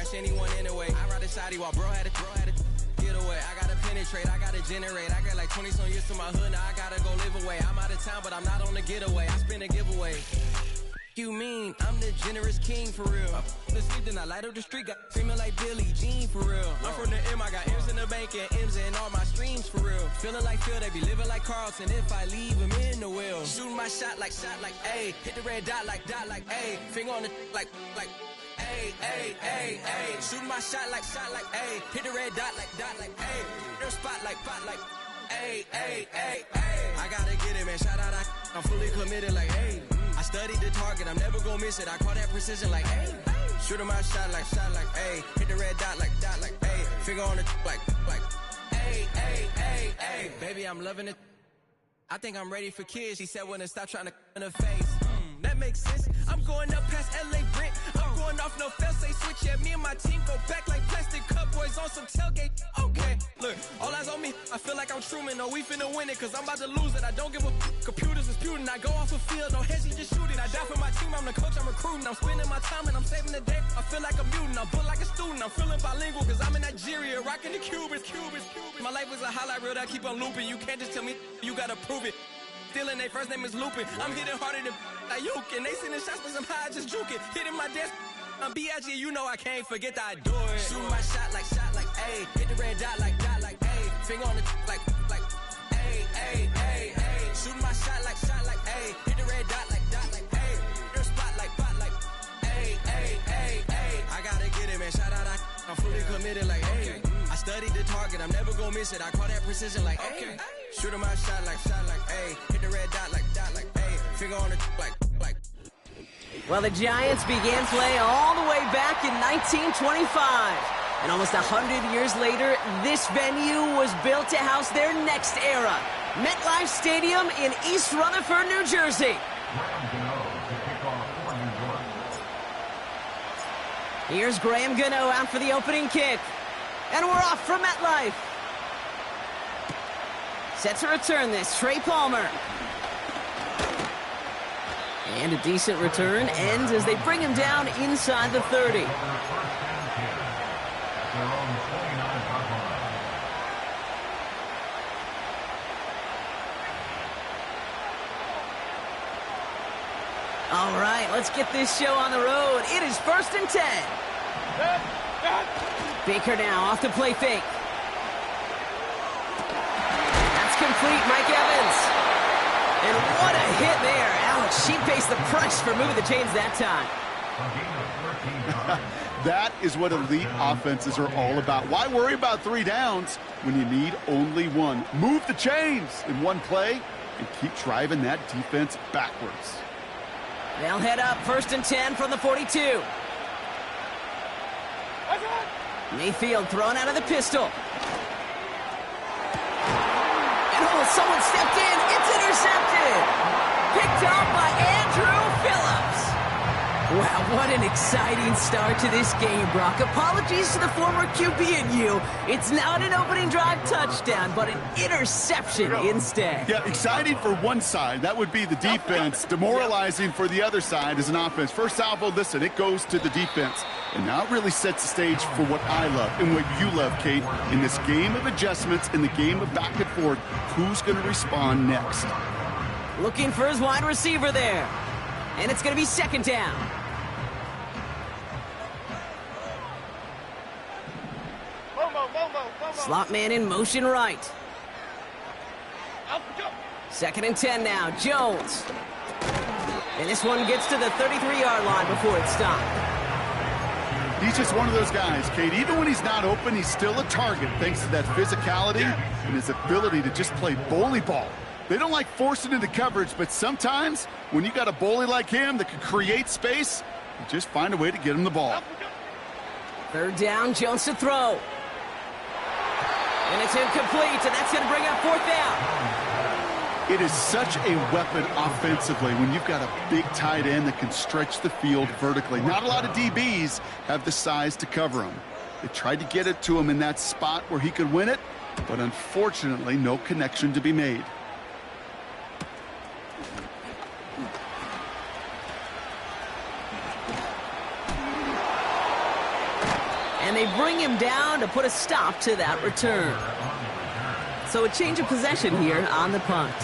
crash anyone anyway. I ride the side while bro had it. Get away, I gotta penetrate, I gotta generate. I got like 20 some years to my hood, now I gotta go live away. I'm out of town, but I'm not on the getaway. I spin a giveaway. You mean I'm the generous king for real? I the sleep, then I light up the street, got screaming like Billie Jean for real. I'm from the M, I got M's in the bank and M's in all my streams for real. Feeling like Phil, they be living like Carlton if I leave him in the wheel. Shooting my shot like A, hit the red dot like A, finger on the like A. Shooting my shot like A, hit the red dot like A, their spot like A. I gotta get it, man, shout out, I'm fully committed like A. I studied the target, I'm never gonna miss it. I call that precision like A. Shooting my shot like A. Hit the red dot like A. Finger on the like A. Baby, I'm loving it. I think I'm ready for kids. She said when to stop trying to in her face. That makes sense. I'm going up past LA Brent. I'm going off no fail, say switch. Yeah, me and my team go back like plastic cup boys on some tailgate. Okay, look, all eyes on me. I feel like I'm Truman. No, we finna win it, cause I'm about to lose it. I don't give a computers disputing. I go off a field, no heads, just shooting. I die for my team, I'm the coach, I'm recruiting. I'm spending my time and I'm saving the day. I feel like a mutant, I'm built like a student. I'm feeling bilingual, cause I'm in Nigeria, rocking the Cubans. My life is a highlight reel that keep on looping. You can't just tell me, you gotta prove it. Stealing, they first name is Lupin. I'm hitting harder than like Yuke. And they sending shots, but somehow I just juke it. Hitting my desk, I'm B.I.G. You know I can't forget that I do it. Shooting my shot like A. Hit the red dot like A. Finger on the like A. Shooting my shot like A. Hit the red dot like A. Their spot like A. I gotta get it, man. Shout out, I'm fully committed like A. I studied the target, I'm never gonna miss it. I call that precision like A. Shooting my shot like A. Hit the red dot like A. Finger on the like. Well, the Giants began play all the way back in 1925. And almost 100 years later, this venue was built to house their next era. MetLife Stadium in East Rutherford, New Jersey. Here's Graham Gano out for the opening kick. And we're off from MetLife. Set to return this, Trey Palmer. And a decent return ends as they bring him down inside the 30. All right, let's get this show on the road. It is 1st and 10. Baker now off the play fake. That's complete, Mike Evans. And what a hit there. Ouch, she faced the price for moving the chains that time. That is what elite offenses are all about. Why worry about 3 downs when you need only 1? Move the chains in one play and keep driving that defense backwards. They'll head up 1st and 10 from the 42. Mayfield thrown out of the pistol. And oh, someone stepped in. It's intercepted. Picked up by Andrew Phillips. Wow, what an exciting start to this game, Brock. Apologies to the former QB and you. It's not an opening drive touchdown, but an interception instead. Yeah, exciting for one side. That would be the defense. Demoralizing for the other side as an offense. First salvo, listen, it goes to the defense. And now it really sets the stage for what I love and what you love, Kate. In this game of adjustments, in the game of back and forth, who's going to respond next? Looking for his wide receiver there. And it's going to be 2nd down. Slot man in motion right. 2nd and 10 now, Jones. And this one gets to the 33-yard line before it's stopped. He's just one of those guys, Kate. Even when he's not open, he's still a target thanks to that physicality and his ability to just play bully ball. They don't like forcing into coverage, but sometimes when you got a bully like him that can create space, you just find a way to get him the ball. 3rd down, Jones to throw. And it's incomplete, and that's going to bring up 4th down. It is such a weapon offensively when you've got a big tight end that can stretch the field vertically. Not a lot of DBs have the size to cover him. They tried to get it to him in that spot where he could win it, but unfortunately, no connection to be made. And they bring him down to put a stop to that return. So a change of possession here on the punt.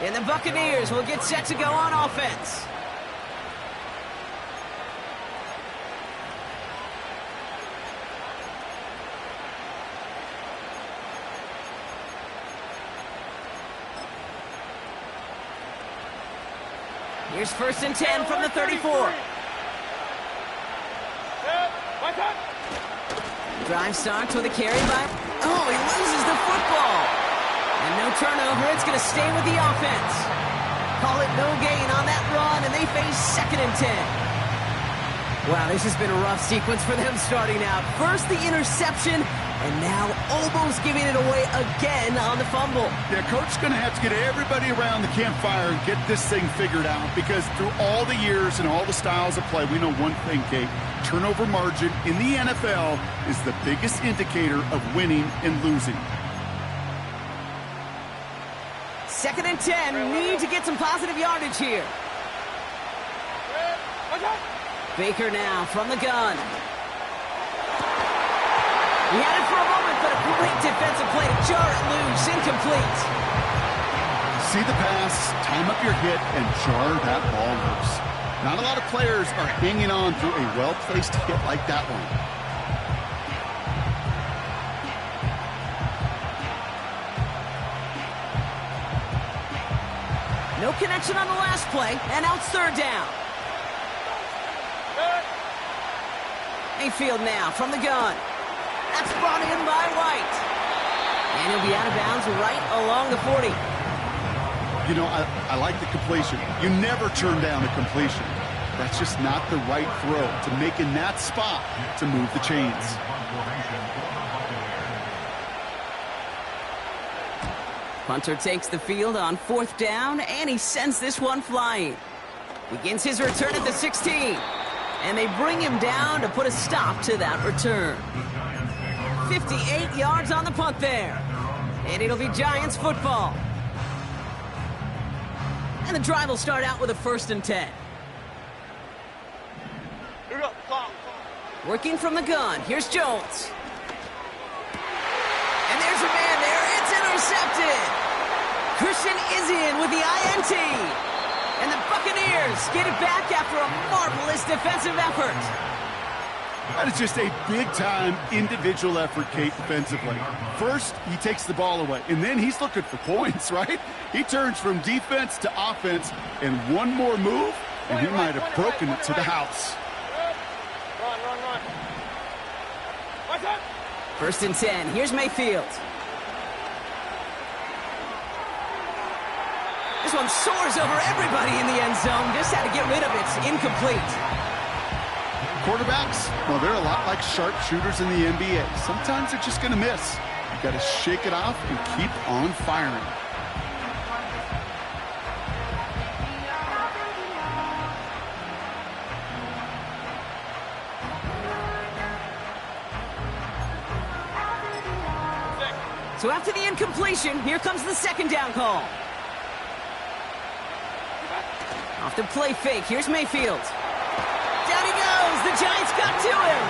And the Buccaneers will get set to go on offense. Here's 1st and 10 from the 34. Drive starts with a carry by... Oh, he loses the football. And no turnover. It's going to stay with the offense. Call it no gain on that run, and they face 2nd and 10. Wow, this has been a rough sequence for them starting out. First the interception, and now almost giving it away again on the fumble. Yeah, Coach's going to have to get everybody around the campfire and get this thing figured out, because through all the years and all the styles of play, we know one thing, Kate. Turnover margin in the NFL is the biggest indicator of winning and losing. 2nd and 10, need to get some positive yardage here. Baker now from the gun. He had it for a moment, but a great defensive play to jar it loose, incomplete. See the pass, time up your hit, and jar that ball loose. Not a lot of players are hanging on to a well-placed hit like that one. No connection on the last play, and now it's 3rd down. Mayfield now from the gun. That's brought in by White. And he'll be out of bounds right along the 40. You know, I like the completion. You never turn down a completion. That's just not the right throw to make in that spot to move the chains. Punter takes the field on 4th down, and he sends this one flying. Begins his return at the 16. And they bring him down to put a stop to that return. 58 yards on the punt there. And it'll be Giants football. And the drive will start out with a 1st and 10. Working from the gun. Here's Jones. And there's a man there. It's intercepted. Christian Izien with the INT. And the Buccaneers get it back after a marvelous defensive effort. That is just a big-time individual effort, Kate, defensively. First, he takes the ball away, and then he's looking for points, right? He turns from defense to offense, and one more move, and he might have broken it to the house. Run. 1st and 10. Here's Mayfield. This one soars over everybody in the end zone. Just had to get rid of it. Incomplete. Quarterbacks, well, they're a lot like sharpshooters in the NBA. Sometimes they're just going to miss. You got to shake it off and keep on firing. So after the incompletion, here comes the 2nd down call. Off the play fake, here's Mayfield. Down he goes, the Giants got to him.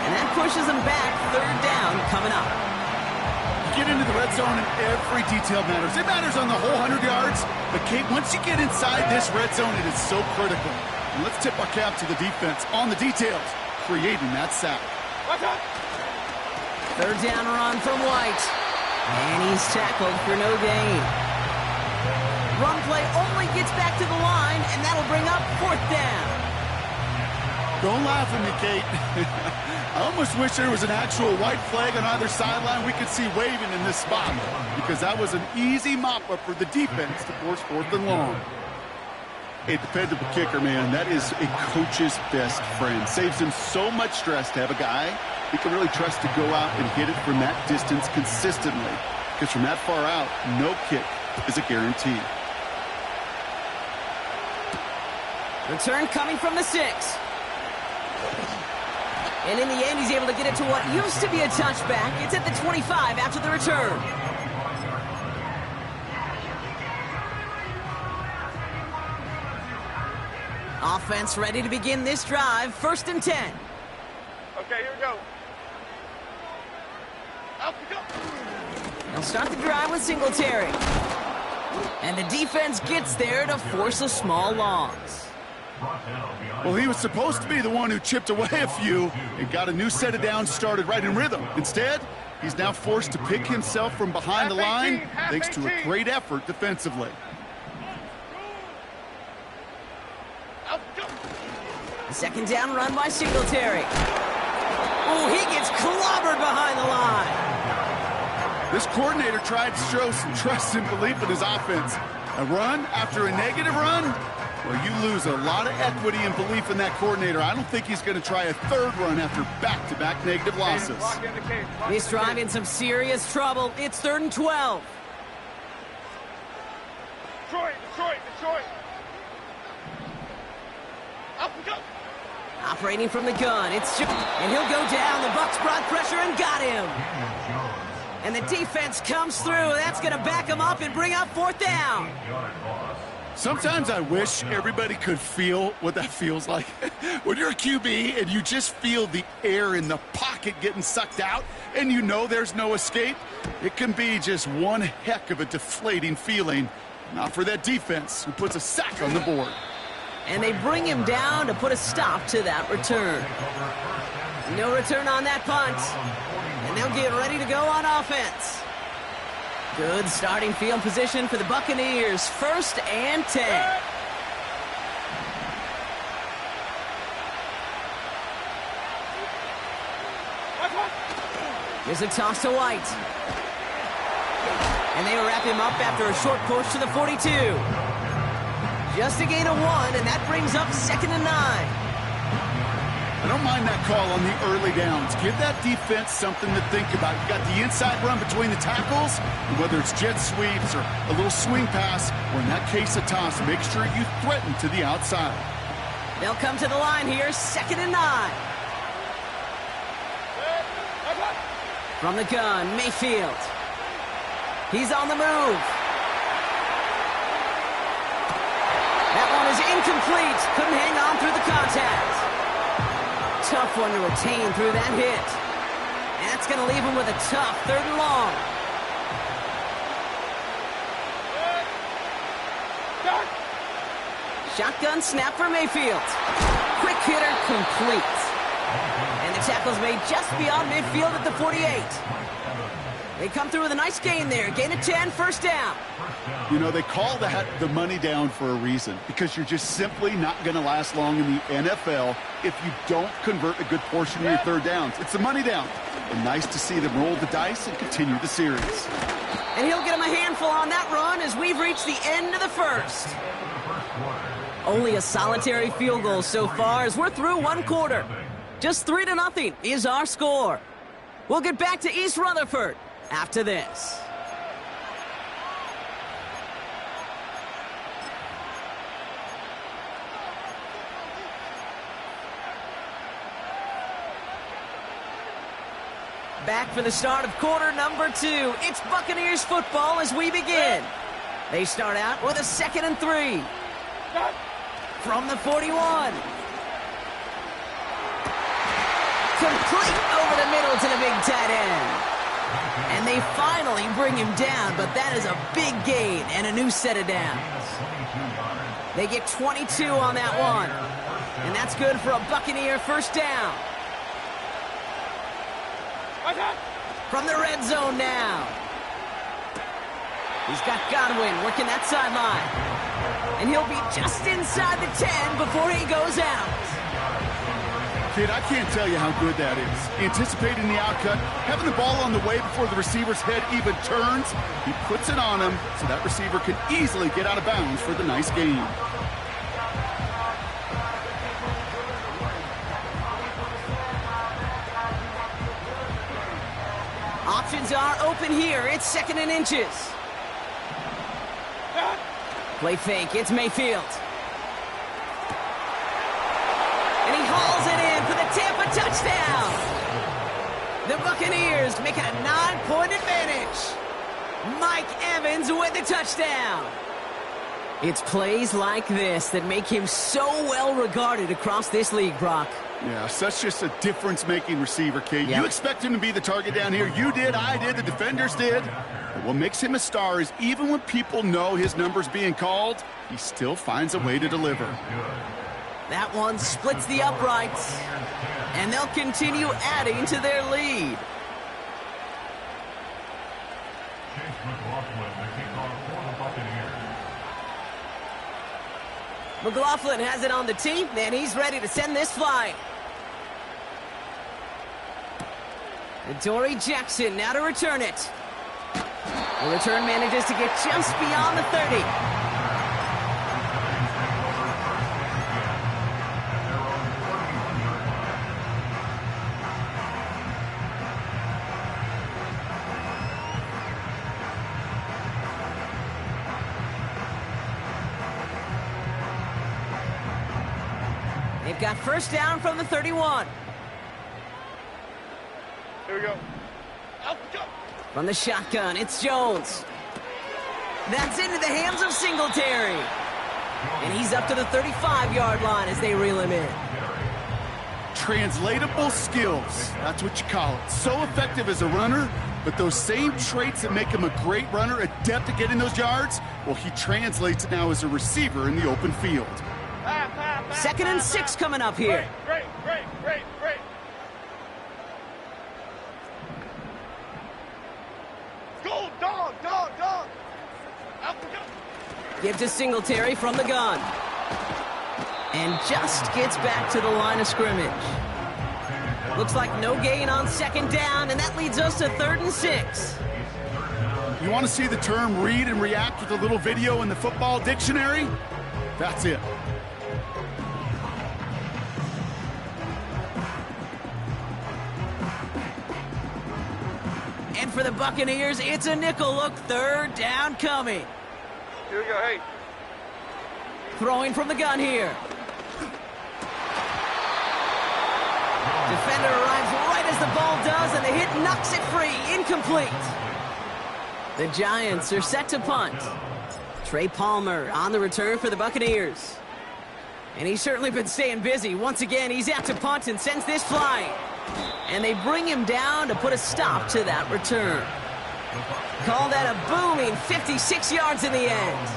And that pushes them back, 3rd down coming up. Get into the red zone and every detail matters. It matters on the whole 100 yards, but Kate, once you get inside this red zone, it is so critical. And let's tip our cap to the defense on the details, creating that sack. 3rd down run from White. And he's tackled for no gain. Run play only gets back to the line, and that'll bring up 4th down. Don't laugh at me, Kate. I almost wish there was an actual white flag on either sideline we could see waving in this spot, because that was an easy mop-up for the defense to force 4th and long. A dependable kicker, man, that is a coach's best friend. Saves him so much stress to have a guy he can really trust to go out and hit it from that distance consistently, because from that far out, no kick is a guarantee. Return coming from the 6. And in the end, he's able to get it to what used to be a touchback. It's at the 25 after the return. Offense ready to begin this drive. 1st and 10. Okay, here we go. Out we go. They'll start the drive with Singletary. And the defense gets there to force a small loss. Well, he was supposed to be the one who chipped away a few and got a new set of downs started right in rhythm. Instead, he's now forced to pick himself from behind the line thanks to a great effort defensively. The second down run by Singletary. Oh, he gets clobbered behind the line. This coordinator tried to show some trust and belief in his offense. A run after a negative run? Well, you lose a lot of equity and belief in that coordinator. I don't think he's going to try a third run after back-to-back negative losses. This drive in some serious trouble. It's 3rd and 12. Detroit. Up we go. Operating from the gun, and he'll go down. The Bucs brought pressure and got him. And the defense comes through. That's going to back him up and bring up 4th down. Sometimes I wish everybody could feel what that feels like. When you're a QB and you just feel the air in the pocket getting sucked out and you know there's no escape, it can be just one heck of a deflating feeling. Not for that defense who puts a sack on the board. And they bring him down to put a stop to that return. No return on that punt. And they'll get ready to go on offense. Good starting field position for the Buccaneers. 1st and 10. Here's a toss to White. And they wrap him up after a short push to the 42. Just a gain of 1, and that brings up 2nd and 9. I don't mind that call on the early downs. Give that defense something to think about. You got the inside run between the tackles, and whether it's jet sweeps or a little swing pass, or in that case a toss, make sure you threaten to the outside. They'll come to the line here, 2nd and 9. From the gun, Mayfield. He's on the move. That one is incomplete. Couldn't hang on through the contact. Tough one to retain through that hit. And that's going to leave him with a tough 3rd and long. Shotgun snap for Mayfield. Quick hitter complete. And the tackle's made just beyond midfield at the 48. They come through with a nice gain there. Gain of 10, 1st down. You know, they call that the money down for a reason, because you're just simply not going to last long in the NFL if you don't convert a good portion of your 3rd downs. It's the money down. And nice to see them roll the dice and continue the series. And he'll get him a handful on that run as we've reached the end of the 1st. Only a solitary field goal so far as we're through 1 quarter. Just 3-0 is our score. We'll get back to East Rutherford after this. Back for the start of quarter number 2. It's Buccaneers football as we begin. They start out with a 2nd and 3. From the 41. Complete over the middle to the big tight end. And they finally bring him down, but that is a big gain and a new set of downs. They get 22 on that one. And that's good for a Buccaneer 1st down. From the red zone now. He's got Godwin working that sideline. And he'll be just inside the 10 before he goes out. Kid, I can't tell you how good that is. Anticipating the outcut, having the ball on the way before the receiver's head even turns. He puts it on him so that receiver can easily get out of bounds for the nice gain. Options are open here. It's 2nd and inches. Play fake. It's Mayfield. And he hauls it in for the Tampa touchdown. The Buccaneers make it a 9-point advantage. Mike Evans with the touchdown. It's plays like this that make him so well regarded across this league, Brock. Yeah, such just a difference-making receiver, Kate. Yeah. You expect him to be the target down here. You did, I did, the defenders did. But what makes him a star is even when people know his number's being called, he still finds a way to deliver. That one splits the uprights, and they'll continue adding to their lead. McLaughlin has it on the tee, and he's ready to send this flying. And Dory Jackson now to return it. The return manages to get just beyond the 30. They've got first down from the 31. Here we go. Out we go. From the shotgun, it's Jones. That's into the hands of Singletary. And he's up to the 35-yard line as they reel him in. Translatable skills, that's what you call it. So effective as a runner, but those same traits that make him a great runner, adept at getting those yards, well, he translates it now as a receiver in the open field. 2nd and 6 coming up here. Great. Go, dog. Out we go. Give to Singletary from the gun. And just gets back to the line of scrimmage. Looks like no gain on 2nd down, and that leads us to 3rd and 6. You want to see the term read and react with a little video in the football dictionary? That's it. And for the Buccaneers, it's a nickel look. 3rd down coming. Here we go, hey. Throwing from the gun here. Defender arrives right as the ball does, and the hit knocks it free. Incomplete. The Giants are set to punt. Trey Palmer on the return for the Buccaneers. And he's certainly been staying busy. Once again, he's out to punt and sends this flying. And they bring him down to put a stop to that return. Call that a booming 56 yards in the end.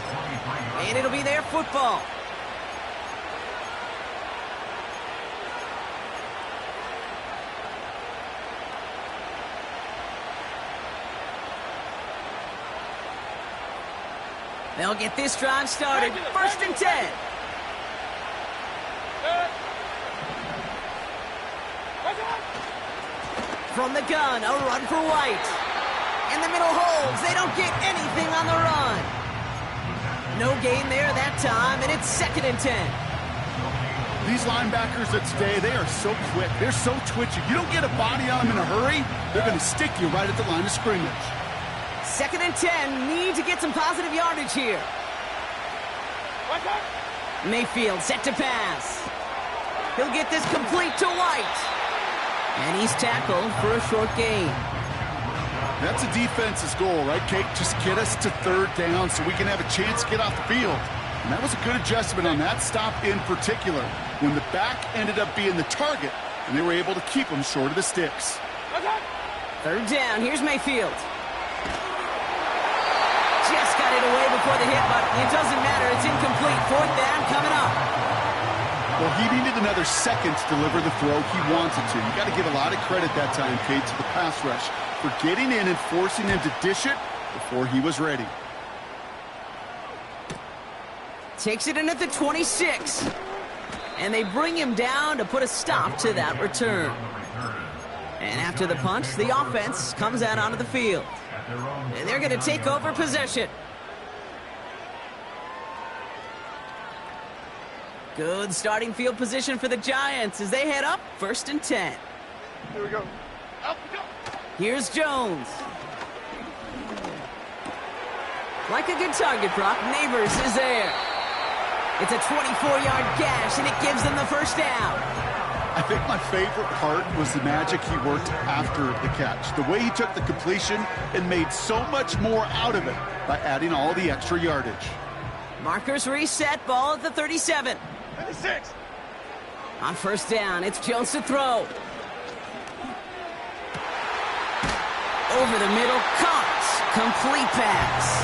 And it'll be their football. They'll get this drive started. 1st and 10. From the gun, a run for White. In the middle holds. They don't get anything on the run. No gain there that time, and it's 2nd and 10. These linebackers of today, they are so quick. They're so twitchy. You don't get a body on them in a hurry, they're going to stick you right at the line of scrimmage. 2nd and 10. Need to get some positive yardage here. Mayfield set to pass. He'll get this complete to White. And he's tackled for a short gain. That's a defense's goal, right, Kate? Just get us to 3rd down so we can have a chance to get off the field. And that was a good adjustment on that stop in particular, when the back ended up being the target, and they were able to keep him short of the sticks. 3rd down. Here's Mayfield. Just got it away before the hit, but it doesn't matter. It's incomplete. 4th down coming up. Well, he needed another second to deliver the throw he wanted to. You got to give a lot of credit that time, Kate, to the pass rush for getting in and forcing him to dish it before he was ready. Takes it in at the 26. And they bring him down to put a stop to that return. And after the punt, the offense comes out onto the field. And they're going to take over possession. Good starting field position for the Giants as they head up 1st and 10. Here we go. Up we go. Here's Jones. Like a good target prop, Neighbors is there. It's a 24-yard gash, and it gives them the 1st down. I think my favorite part was the magic he worked after the catch. The way he took the completion and made so much more out of it by adding all the extra yardage. Markers reset, ball at the 37. 36. On first down, it's Jones to throw. Over the middle, caught. Complete pass.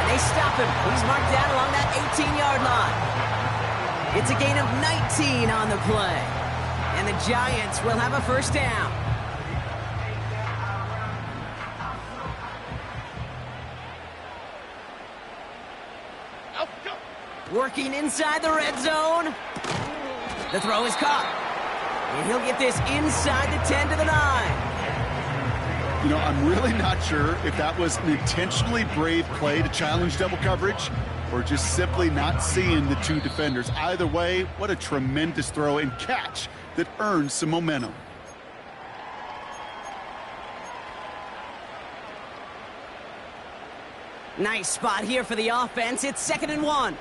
And they stop him. He's marked down along that 18-yard line. It's a gain of 19 on the play. And the Giants will have a first down. Working inside the red zone. The throw is caught. And he'll get this inside the 10 to the 9. You know, I'm really not sure if that was an intentionally brave play to challenge double coverage or just simply not seeing the two defenders. Either way, what a tremendous throw and catch that earns some momentum. Nice spot here for the offense. It's 2nd and 1.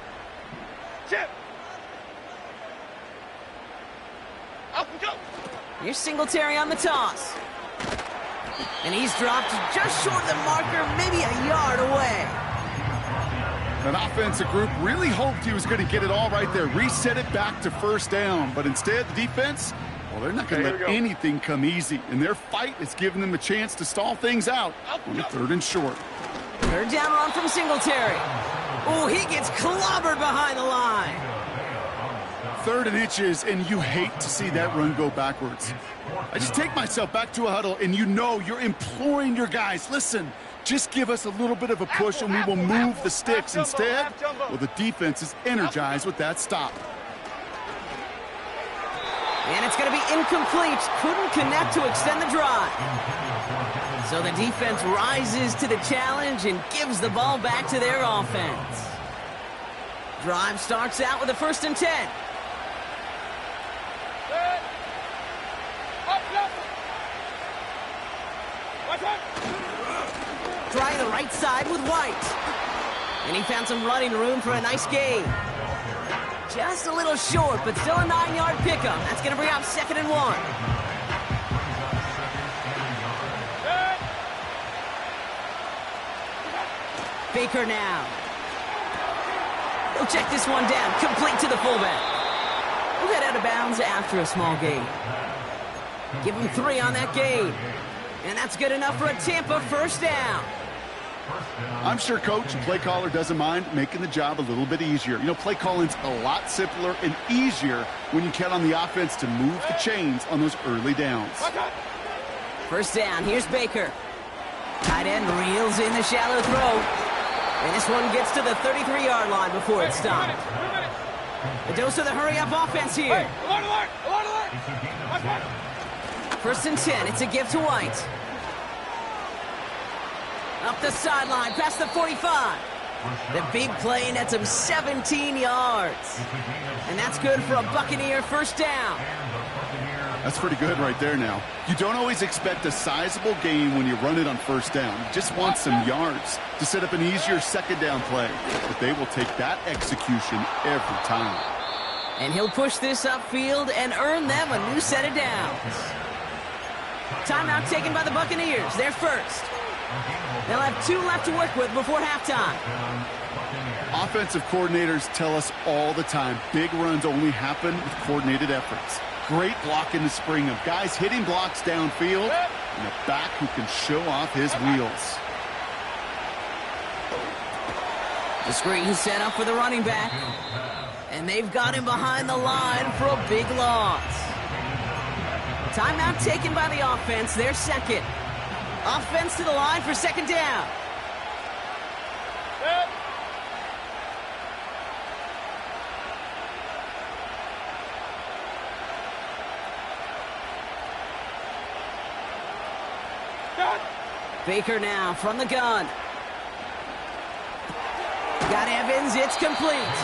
Chip. Up and go. Here's Singletary on the toss. And he's dropped just short of the marker, maybe a yard away. That offensive group really hoped he was going to get it all right there, reset it back to first down. But instead, the defense, well, they're not going to let anything come easy. And their fight is giving them a chance to stall things out on the 3rd and short. 3rd down run from Singletary. Oh, he gets clobbered behind the line. 3rd and inches, and you hate to see that run go backwards. I just take myself back to a huddle, and you know you're imploring your guys, listen, just give us a little bit of a push, and we will move the sticks. Instead, well, the defense is energized with that stop. And it's going to be incomplete. Couldn't connect to extend the drive. So the defense rises to the challenge and gives the ball back to their offense. Drive starts out with a 1st and 10. Trying the right side with White. And he found some running room for a nice gain. Just a little short, but still a 9-yard pickup. That's going to bring up 2nd and 1. Baker now. He'll check this one down, complete to the fullback. We'll get out of bounds after a small gain. Give him 3 on that gain. And that's good enough for a Tampa first down. I'm sure coach and play caller doesn't mind making the job a little bit easier. You know, play calling's a lot simpler and easier when you count on the offense to move the chains on those early downs. First down, here's Baker. Tight end reels in the shallow throw. And this one gets to the 33-yard line before it's stopped. A dose of the hurry-up offense here. Alert! 1st and 10, it's a give to White. Up the sideline, past the 45. The big play nets him 17 yards. And that's good for a Buccaneer first down. That's pretty good right there now. You don't always expect a sizable gain when you run it on first down. You just want some yards to set up an easier 2nd down play. But they will take that execution every time. And he'll push this upfield and earn them a new set of downs. Timeout taken by the Buccaneers. They're first. They'll have 2 left to work with before halftime. Offensive coordinators tell us all the time, big runs only happen with coordinated efforts. Great block in the spring of guys hitting blocks downfield and a back who can show off his wheels. The screen set up for the running back. And they've got him behind the line for a big loss. Timeout taken by the offense. They're second. Offense to the line for 2nd down. Baker now from the gun. Got Evans, it's complete.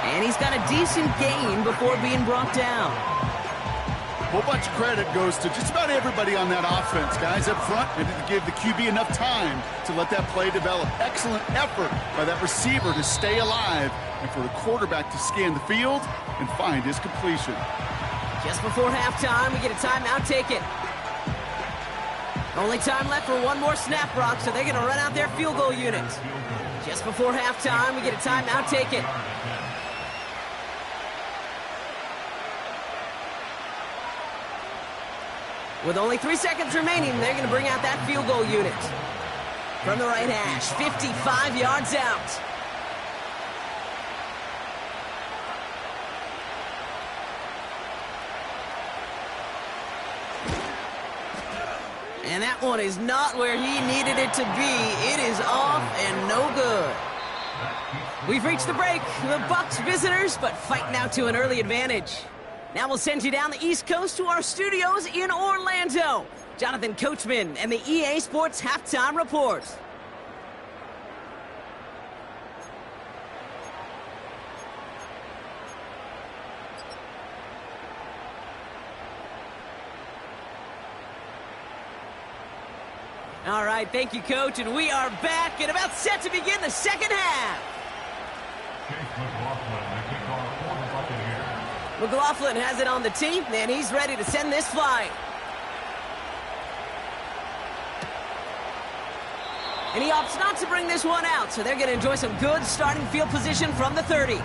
And he's got a decent gain before being brought down. A whole bunch of credit goes to just about everybody on that offense. Guys up front, and to give the QB enough time to let that play develop. Excellent effort by that receiver to stay alive and for the quarterback to scan the field and find his completion. Just before halftime, we get a timeout taken. Only time left for one more snap, Brock, so they're going to run out their field goal unit. Just before halftime, we get a timeout taken. With only 3 seconds remaining, they're going to bring out that field goal unit. From the right hash, 55 yards out. And that one is not where he needed it to be. It is off and no good. We've reached the break. The Bucs visitors, but fighting out to an early advantage. Now we'll send you down the East Coast to our studios in Orlando. Jonathan Coachman and the EA Sports Halftime Report. All right, thank you, Coach, and we are back and about set to begin the second half. McLaughlin has it on the tee, and he's ready to send this flight. And he opts not to bring this one out, so they're going to enjoy some good starting field position from the 30.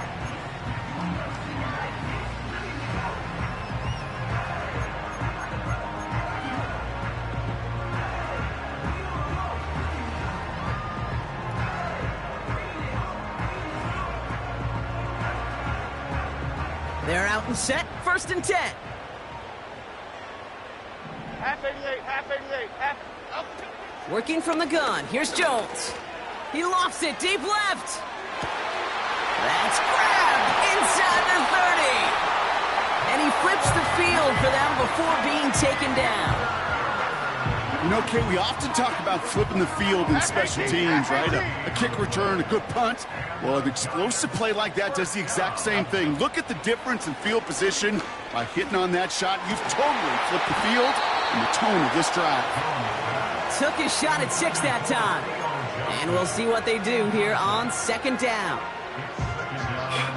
They're out and set, 1st and 10. Half 88, half 88, half. Up. Working from the gun, here's Jones. He lofts it deep left. That's grabbed inside the 30. And he flips the field for them before being taken down. You know, Kate, we often talk about flipping the field in special teams, right? A kick return, a good punt. Well, an explosive play like that does the exact same thing. Look at the difference in field position. By hitting on that shot, you've totally flipped the field and the tone of this drive. Took his shot at 6 that time. And we'll see what they do here on 2nd down.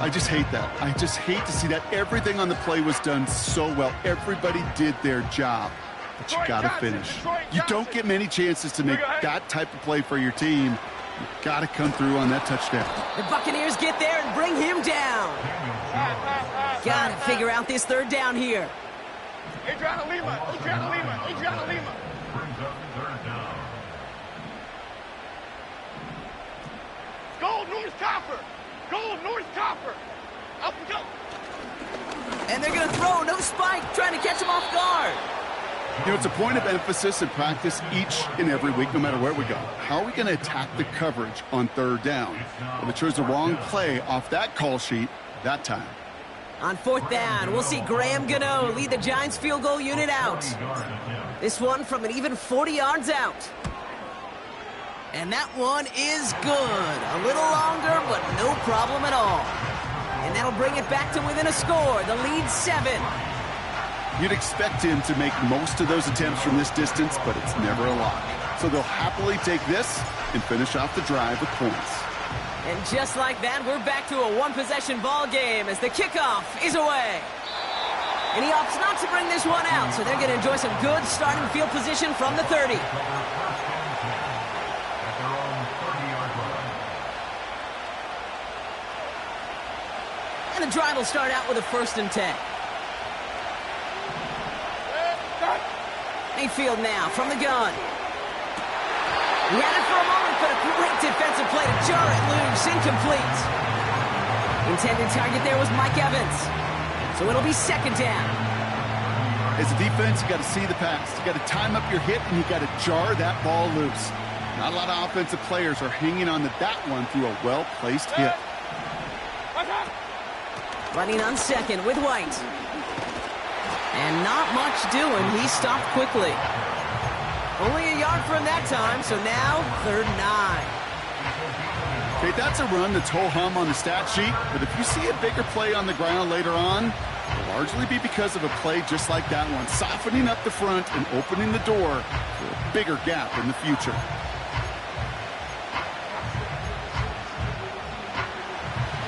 I just hate that. I just hate to see that. Everything on the play was done so well. Everybody did their job. But you got to finish. You don't get many chances to make that type of play for your team. You got to come through on that touchdown. The Buccaneers get there and bring him down. Got to figure out this 3rd down here. Adriana Lima, Adriana Lima, Adriana Lima. Gold, North Copper. Gold, North Copper. Up and go. And they're going to throw. No spike. Trying to catch him off guard. You know, it's a point of emphasis in practice each and every week, no matter where we go. How are we going to attack the coverage on 3rd down? Well, they chose the wrong play off that call sheet that time. On 4th down, we'll see Graham Gano lead the Giants field goal unit out. This one from an even 40 yards out. And that one is good. A little longer, but no problem at all. And that'll bring it back to within a score. The lead 7. You'd expect him to make most of those attempts from this distance, but it's never a lock. So they'll happily take this and finish off the drive with points. And just like that, we're back to a 1-possession ball game as the kickoff is away. And he opts not to bring this one out, so they're going to enjoy some good starting field position from the 30. And the drive will start out with a 1st and 10. Mayfield now from the gun. He had it for a moment, but a great defensive play to jar it loose, incomplete. Intended target there was Mike Evans. So it'll be 2nd down. As a defense, you got to see the pass. You got to time up your hit, and you got to jar that ball loose. Not a lot of offensive players are hanging on to that one through a well-placed hit. Running on 2nd with White. And not much doing. He stopped quickly. Only a yard for him that time, so now 3rd and 9. Okay, that's a run that's ho-hum on the stat sheet, but if you see a bigger play on the ground later on, it'll largely be because of a play just like that one, softening up the front and opening the door for a bigger gap in the future.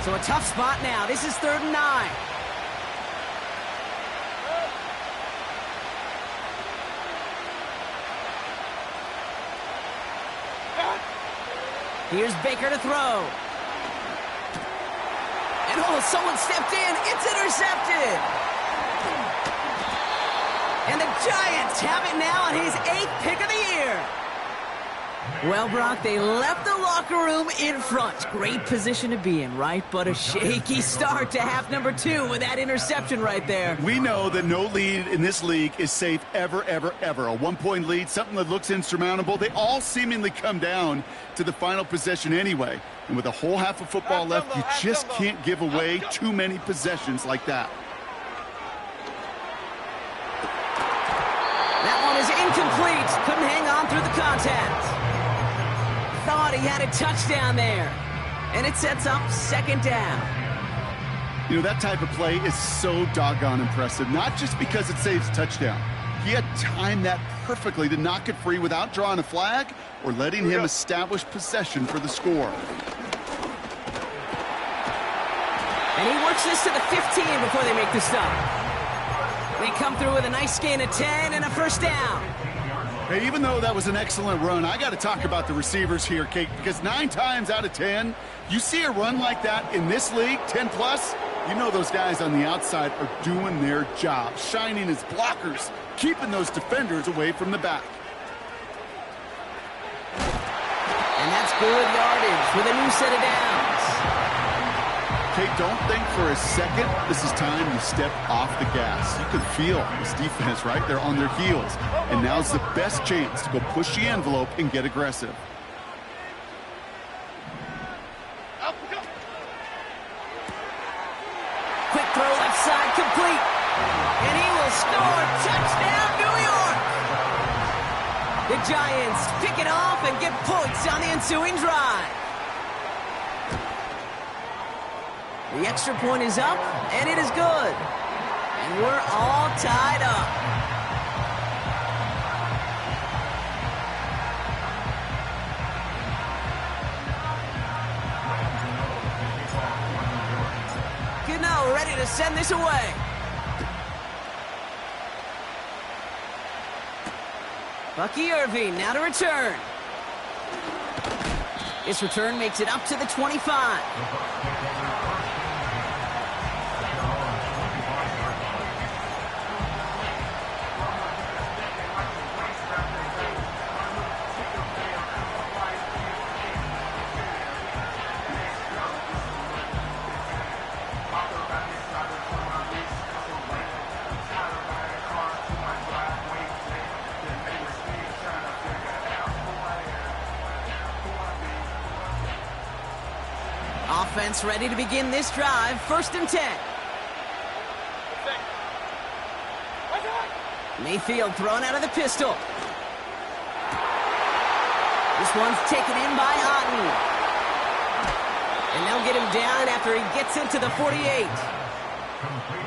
So a tough spot now. This is 3rd and 9. Here's Baker to throw. And oh, someone stepped in. It's intercepted. And the Giants have it now on his 8th pick of the year. Well, Brock, they left the locker room in front. Great position to be in, right? But a shaky start to half number 2 with that interception right there. We know that no lead in this league is safe ever, ever, ever. A 1-point lead, something that looks insurmountable. They all seemingly come down to the final possession anyway. And with a whole half of football left, you just can't give away too many possessions like that. That one is incomplete. Couldn't hang on through the contact. Thought he had a touchdown there. And it sets up 2nd down. You know, that type of play is so doggone impressive, not just because it saves a touchdown. He had timed that perfectly to knock it free without drawing a flag or letting him establish possession for the score. And he works this to the 15 before they make the stop. They come through with a nice gain of 10 and a 1st down. Hey, even though that was an excellent run, I got to talk about the receivers here, Kate, because 9 times out of 10, you see a run like that in this league, 10+, you know those guys on the outside are doing their job, shining as blockers, keeping those defenders away from the back. And that's good yardage with a new set of downs. Kate, don't think for a second this is time you step off the gas. You can feel this defense, right? They're on their heels. And now's the best chance to go push the envelope and get aggressive. Quick throw left side, complete. And he will score. Touchdown, New York! The Giants pick it off and get points on the ensuing drive. The extra point is up, and it is good. And we're all tied up. Gano ready to send this away. Bucky Irving now to return. This return makes it up to the 25. Offense ready to begin this drive. 1st and 10. Mayfield thrown out of the pistol. This one's taken in by Otten. And they'll get him down after he gets into the 48.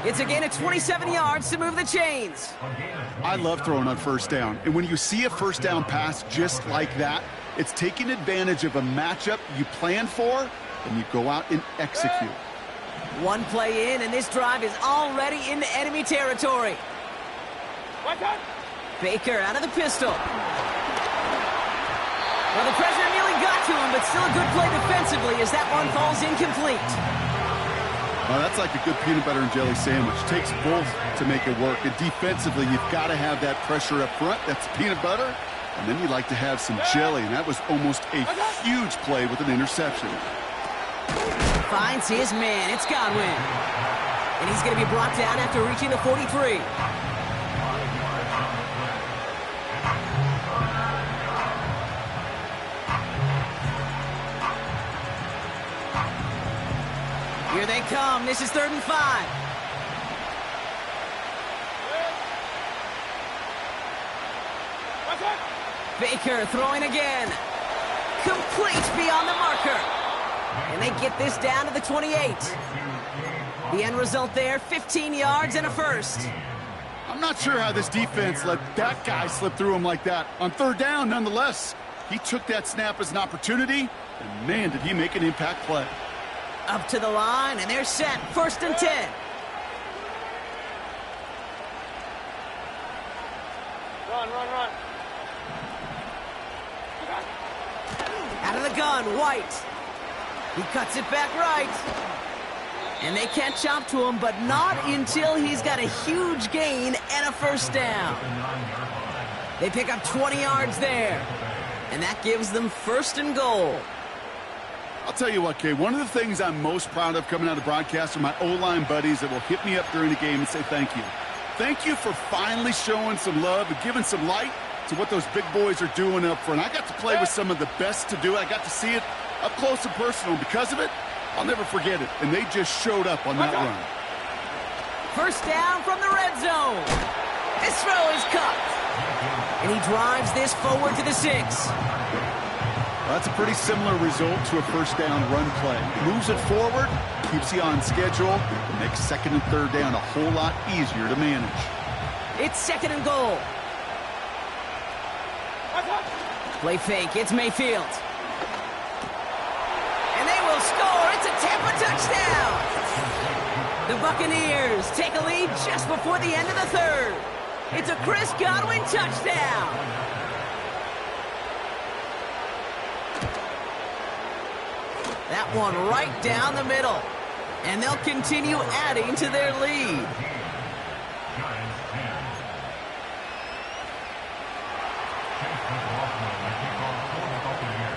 It's a gain of 27 yards to move the chains. I love throwing on 1st down. And when you see a 1st down pass just like that, it's taking advantage of a matchup you planned for, and you go out and execute. One play in, and this drive is already into enemy territory. Baker out of the pistol. Well, the pressure nearly got to him, but still a good play defensively as that one falls incomplete. Well, that's like a good peanut butter and jelly sandwich. Takes both to make it work. And defensively, you've got to have that pressure up front. That's peanut butter. And then you like to have some jelly, and that was almost a huge play with an interception. Finds his man. It's Godwin. And he's going to be brought down after reaching the 43. Here they come. This is 3rd and 5. Baker throwing again. Complete beyond the marker. And they get this down to the 28. The end result there, 15 yards and a 1st. I'm not sure how this defense let that guy slip through him like that. On 3rd down, nonetheless, he took that snap as an opportunity, and man, did he make an impact play. Up to the line, and they're set. 1st and 10. Run. Out of the gun, White. He cuts it back right. And they catch up to him, but not until he's got a huge gain and a first down. They pick up 20 yards there, and that gives them first and goal. I'll tell you what, Kay, one of the things I'm most proud of coming out of broadcast are my O-line buddies that will hit me up during the game and say thank you. Thank you for finally showing some love and giving some light to what those big boys are doing up front. I got to play with some of the best to do it. I got to see it up close and personal. Because of it, I'll never forget it. And they just showed up on that run. First down from the red zone. This throw is cut. And he drives this forward to the 6. Well, that's a pretty similar result to a first down run play. Moves it forward, keeps you on schedule, and makes second and third down a whole lot easier to manage. It's second and goal. Play fake, it's Mayfield. And they will score. It's a Tampa touchdown. The Buccaneers take a lead just before the end of the third. It's a Chris Godwin touchdown. That one right down the middle. And they'll continue adding to their lead.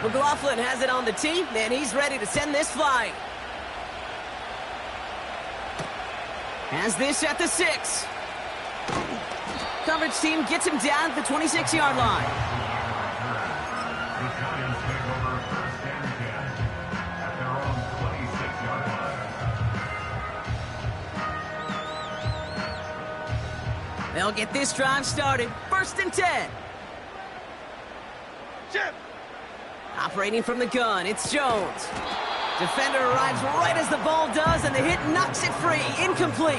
McLaughlin has it on the tee, and he's ready to send this flying. Has this at the 6. Coverage team gets him down at the 26-yard line. They'll get this drive started. First and 10. Chip. Operating from the gun, it's Jones. Defender arrives right as the ball does, and the hit knocks it free. Incomplete.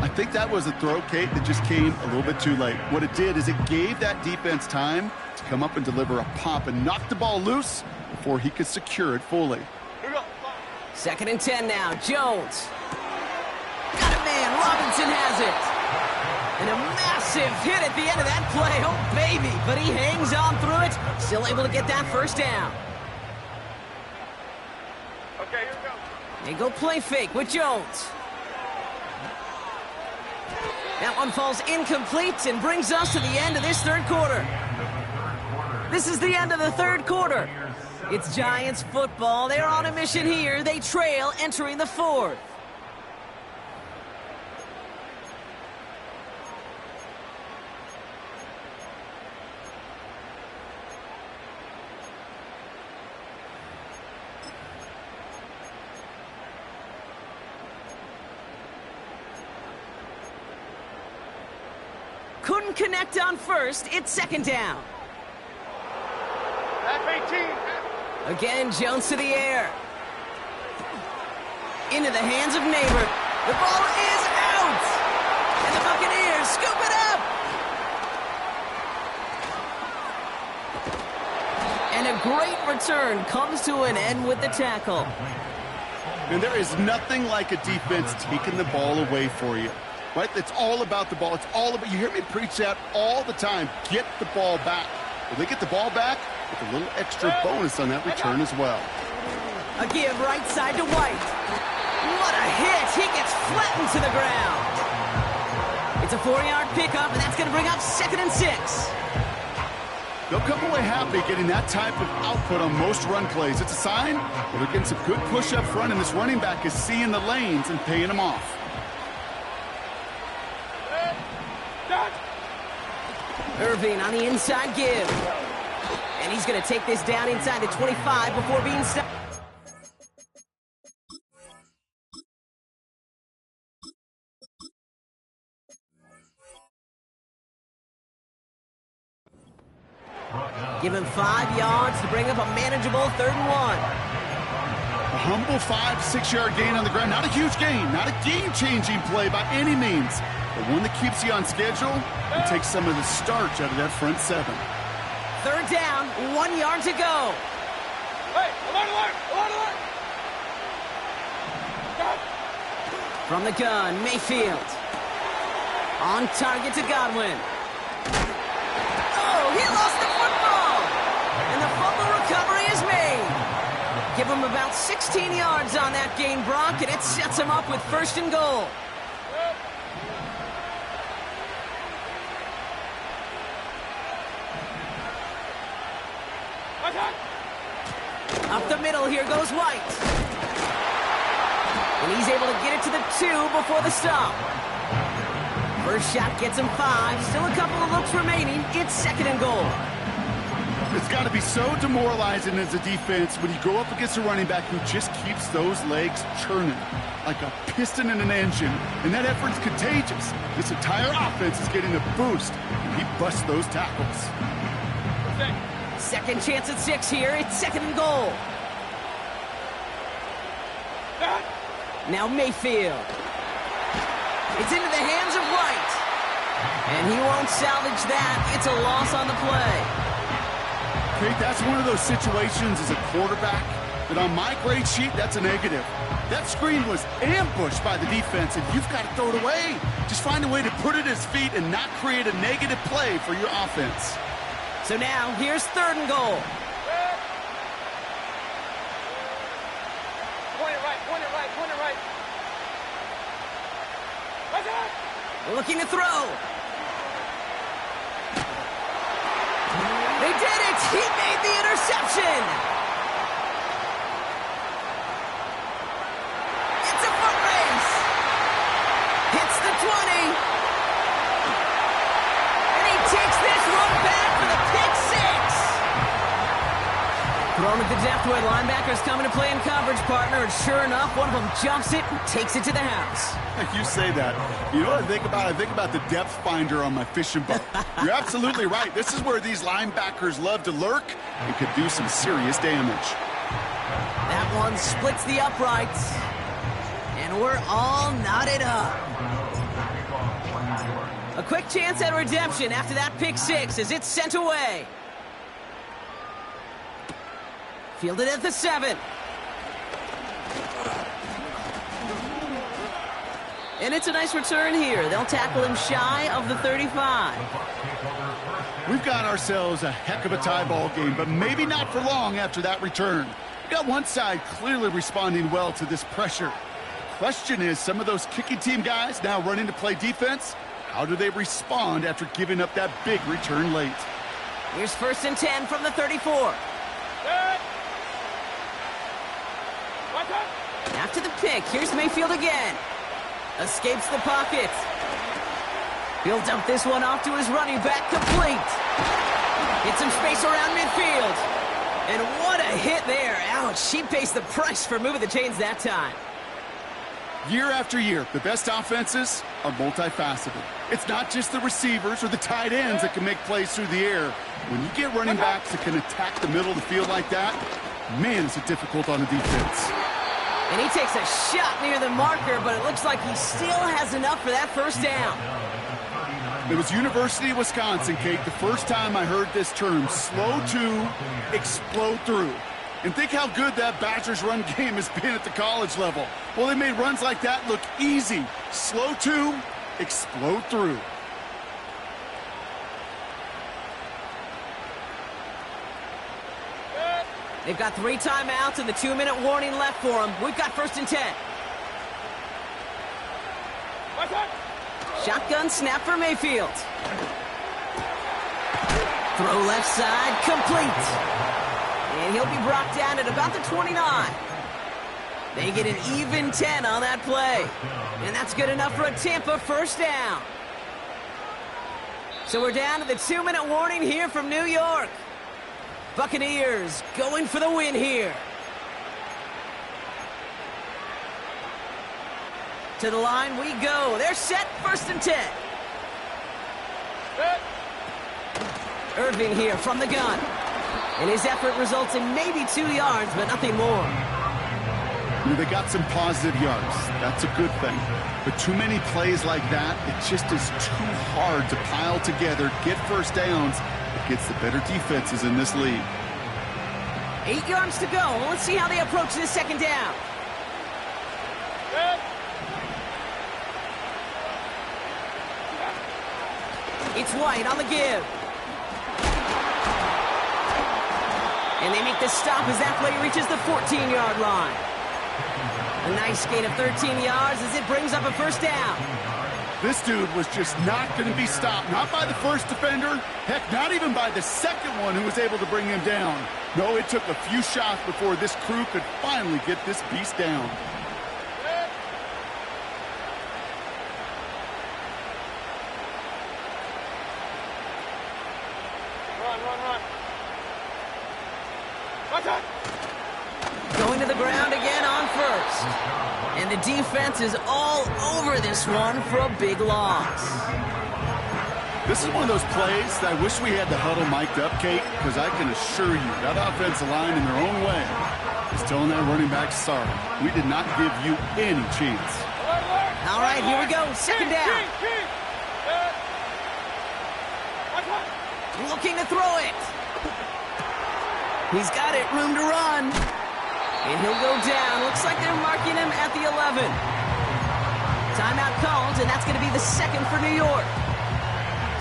I think that was a throw, Kate, that just came a little bit too late. What it did is it gave that defense time to come up and deliver a pop and knock the ball loose before he could secure it fully. Here we go. Second and 10 now. Jones. Got a man. Robinson has it. And a massive hit at the end of that play. Oh, baby. But he hangs on through it. Still able to get that first down. Okay, here we go. They go play fake with Jones. That one falls incomplete and brings us to the end of this third quarter. This is the end of the third quarter. It's Giants football. They're on a mission here. They trail entering the fourth. Couldn't connect on first. It's second down. That's 18. Again, Jones to the air. Into the hands of Neighbor. The ball is out! And the Buccaneers scoop it up! And a great return comes to an end with the tackle. And there is nothing like a defense taking the ball away for you. Right? It's all about the ball. It's all about, you hear me preach that all the time. Get the ball back. Well, they get the ball back with a little extra bonus on that return as well. A give right side to White. What a hit. He gets flattened to the ground. It's a 4-yard pickup, and that's going to bring up second and 6. They'll come away happy getting that type of output on most run plays. It's a sign that they're getting some good push up front, and this running back is seeing the lanes and paying them off. Irving on the inside give. And he's going to take this down inside the 25 before being stopped. Give him 5 yards to bring up a manageable 3rd and 1. A humble 5-6-yard gain on the ground. Not a huge gain, not a game-changing play by any means, but one that keeps you on schedule and takes some of the starch out of that front 7. 3rd down, 1 yard to go. Hey, alert, alert, alert, alert. From the gun, Mayfield. On target to Godwin. Oh, he lost the football. And the fumble recovery is made. Give him him about 16 yards on that gain, Brock, and it sets him up with 1st and goal. Up the middle, here goes White. And he's able to get it to the 2 before the stop. First shot gets him 5. Still a couple of looks remaining. It's 2nd and goal. It's got to be so demoralizing as a defense when you go up against a running back who just keeps those legs churning like a piston in an engine, and that effort's contagious. This entire offense is getting a boost, and he busts those tackles. Second chance at 6 here. It's 2nd and goal. Now Mayfield. It's into the hands of White. And he won't salvage that. It's a loss on the play. Kate, that's one of those situations as a quarterback that on my grade sheet, that's a negative. That screen was ambushed by the defense, and you've got to throw it away. Just find a way to put it at his feet and not create a negative play for your offense. So now, here's 3rd and goal. Point it right, point it right, point it right. What's that? Looking to throw. They did it! He made the interception! It's a foot race! Hits the 20! And he takes this one back for the pick 6! Thrown at the depth where linebackers coming to play in coverage, partner, and sure enough, one of them jumps it and takes it to the house. You say that. You know what I think about? I think about the depth finder on my fishing boat. You're absolutely right. This is where these linebackers love to lurk and could do some serious damage. That one splits the uprights. And we're all knotted up. A quick chance at redemption after that pick 6 as it's sent away. Fielded at the 7. And it's a nice return here. They'll tackle him shy of the 35. We've got ourselves a heck of a tie ball game, but maybe not for long after that return. We got one side clearly responding well to this pressure. The question is, some of those kicking team guys now running to play defense, how do they respond after giving up that big return late? Here's 1st and 10 from the 34. After the pick, here's Mayfield again. Escapes the pocket. He'll dump this one off to his running back, complete. Get some space around midfield. And what a hit there. Ouch, she pays the price for moving the chains that time. Year after year, the best offenses are multifaceted. It's not just the receivers or the tight ends that can make plays through the air. When you get running backs that can attack the middle of the field like that, man, is it difficult on the defense. And he takes a shot near the marker, but it looks like he still has enough for that 1st down. It was University of Wisconsin, Kate, the first time I heard this term, slow to explode through. And think how good that Badgers run game has been at the college level. Well, they made runs like that look easy. Slow to explode through. They've got 3 timeouts and the 2-minute warning left for them. We've got 1st and 10. Shotgun snap for Mayfield. Throw left side, complete. And he'll be brought down at about the 29. They get an even 10 on that play. And that's good enough for a Tampa 1st down. So we're down to the 2-minute warning here from New York. Buccaneers going for the win here. To the line we go. They're set, 1st and 10. Irving here from the gun. And his effort results in maybe 2 yards, but nothing more. You know, they got some positive yards. That's a good thing. But too many plays like that, it just is too hard to pile together, get 1st downs against the better defenses in this league. 8 yards to go. Let's see how they approach this 2nd down. It's White on the give. And they make the stop as that play reaches the 14-yard line. A nice gain of 13 yards as it brings up a first down. This dude was just not going to be stopped. Not by the first defender. Heck, not even by the second one who was able to bring him down. No, it took a few shots before this crew could finally get this beast down. Run. Going to the ground again on first. And the defense is all over this one for a big loss. This is one of those plays that I wish we had the huddle mic'd up, Kate, because I can assure you that offensive line in their own way is telling that running back, sorry, we did not give you any chance. All right, here we go. Second down. Looking to throw it. He's got it, room to run. And he'll go down. Looks like they're marking him at the 11. Timeout called, and that's going to be the second for New York.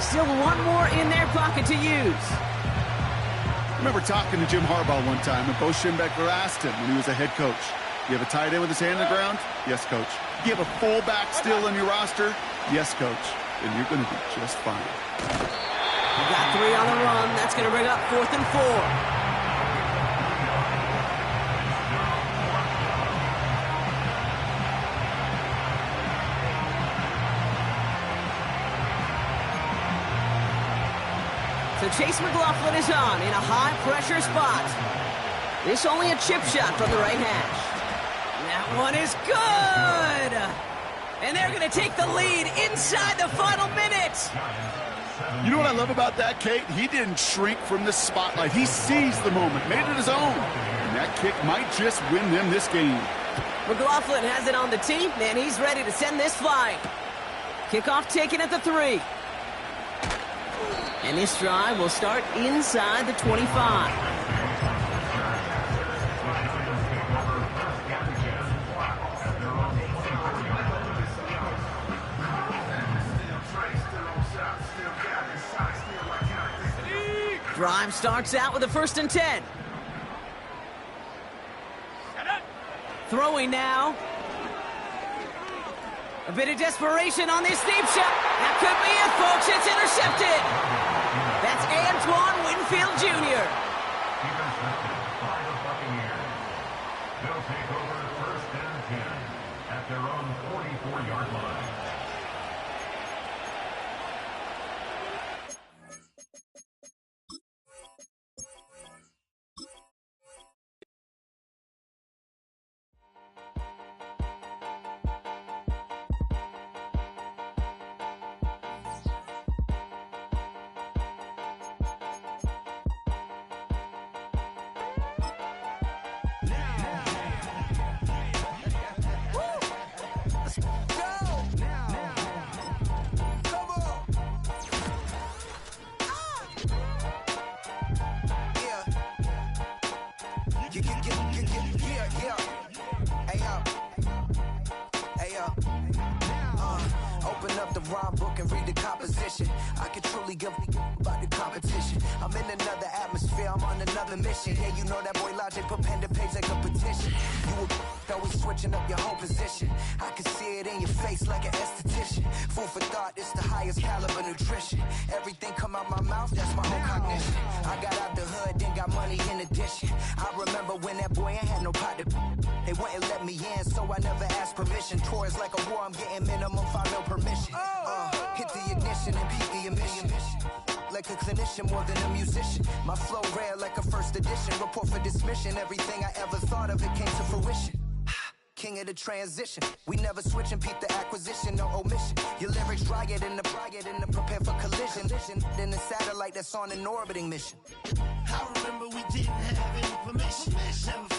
Still one more in their pocket to use. I remember talking to Jim Harbaugh one time, and Bo Schembechler asked him when he was a head coach, you have a tight end with his hand in the ground? Yes, coach. You have a fullback still on your roster? Yes, coach. And you're going to be just fine. We got 3 on the run. That's going to bring up 4th and 4. So Chase McLaughlin is on in a high-pressure spot. This only a chip shot from the right hash. That one is good! And they're going to take the lead inside the final minute. You know what I love about that, Kate? He didn't shrink from the spotlight. He seized the moment, made it his own. And that kick might just win them this game. McLaughlin has it on the tee, and he's ready to send this flying. Kickoff taken at the 3. And this drive will start inside the 25. Drive starts out with a 1st and 10. Throwing now. A bit of desperation on this deep shot. That could be it, folks. It's intercepted. That's Antoine Winfield Jr. They'll take over 1st and 10 at their own 44-yard line. Open up the rhyme book and read the composition. I could truly give about the competition. I'm in another atmosphere, I'm on another mission. Yeah, you know that boy Logic put pen to page like a petition. You were always switching up your whole position. I can see it in your face like an esthetician. Food for thought, it's the highest caliber nutrition. Everything come out my mouth, that's my own cognition. I got out the hood, then got money in addition. I remember when that boy ain't had no pot to. They wouldn't let me in, so I never asked permission. Tours like a war, I'm getting minimum 5 mil permission. Hit the ignition and beat the emission. Like a clinician more than a musician. My flow rare like a first edition. Report for dismission. Everything I ever thought of, it came to fruition. King of the transition. We never switch and peep the acquisition, no omission. Your lyrics dry it in the prepare for collision. Then the satellite that's on an orbiting mission. I remember we didn't have any permission. Never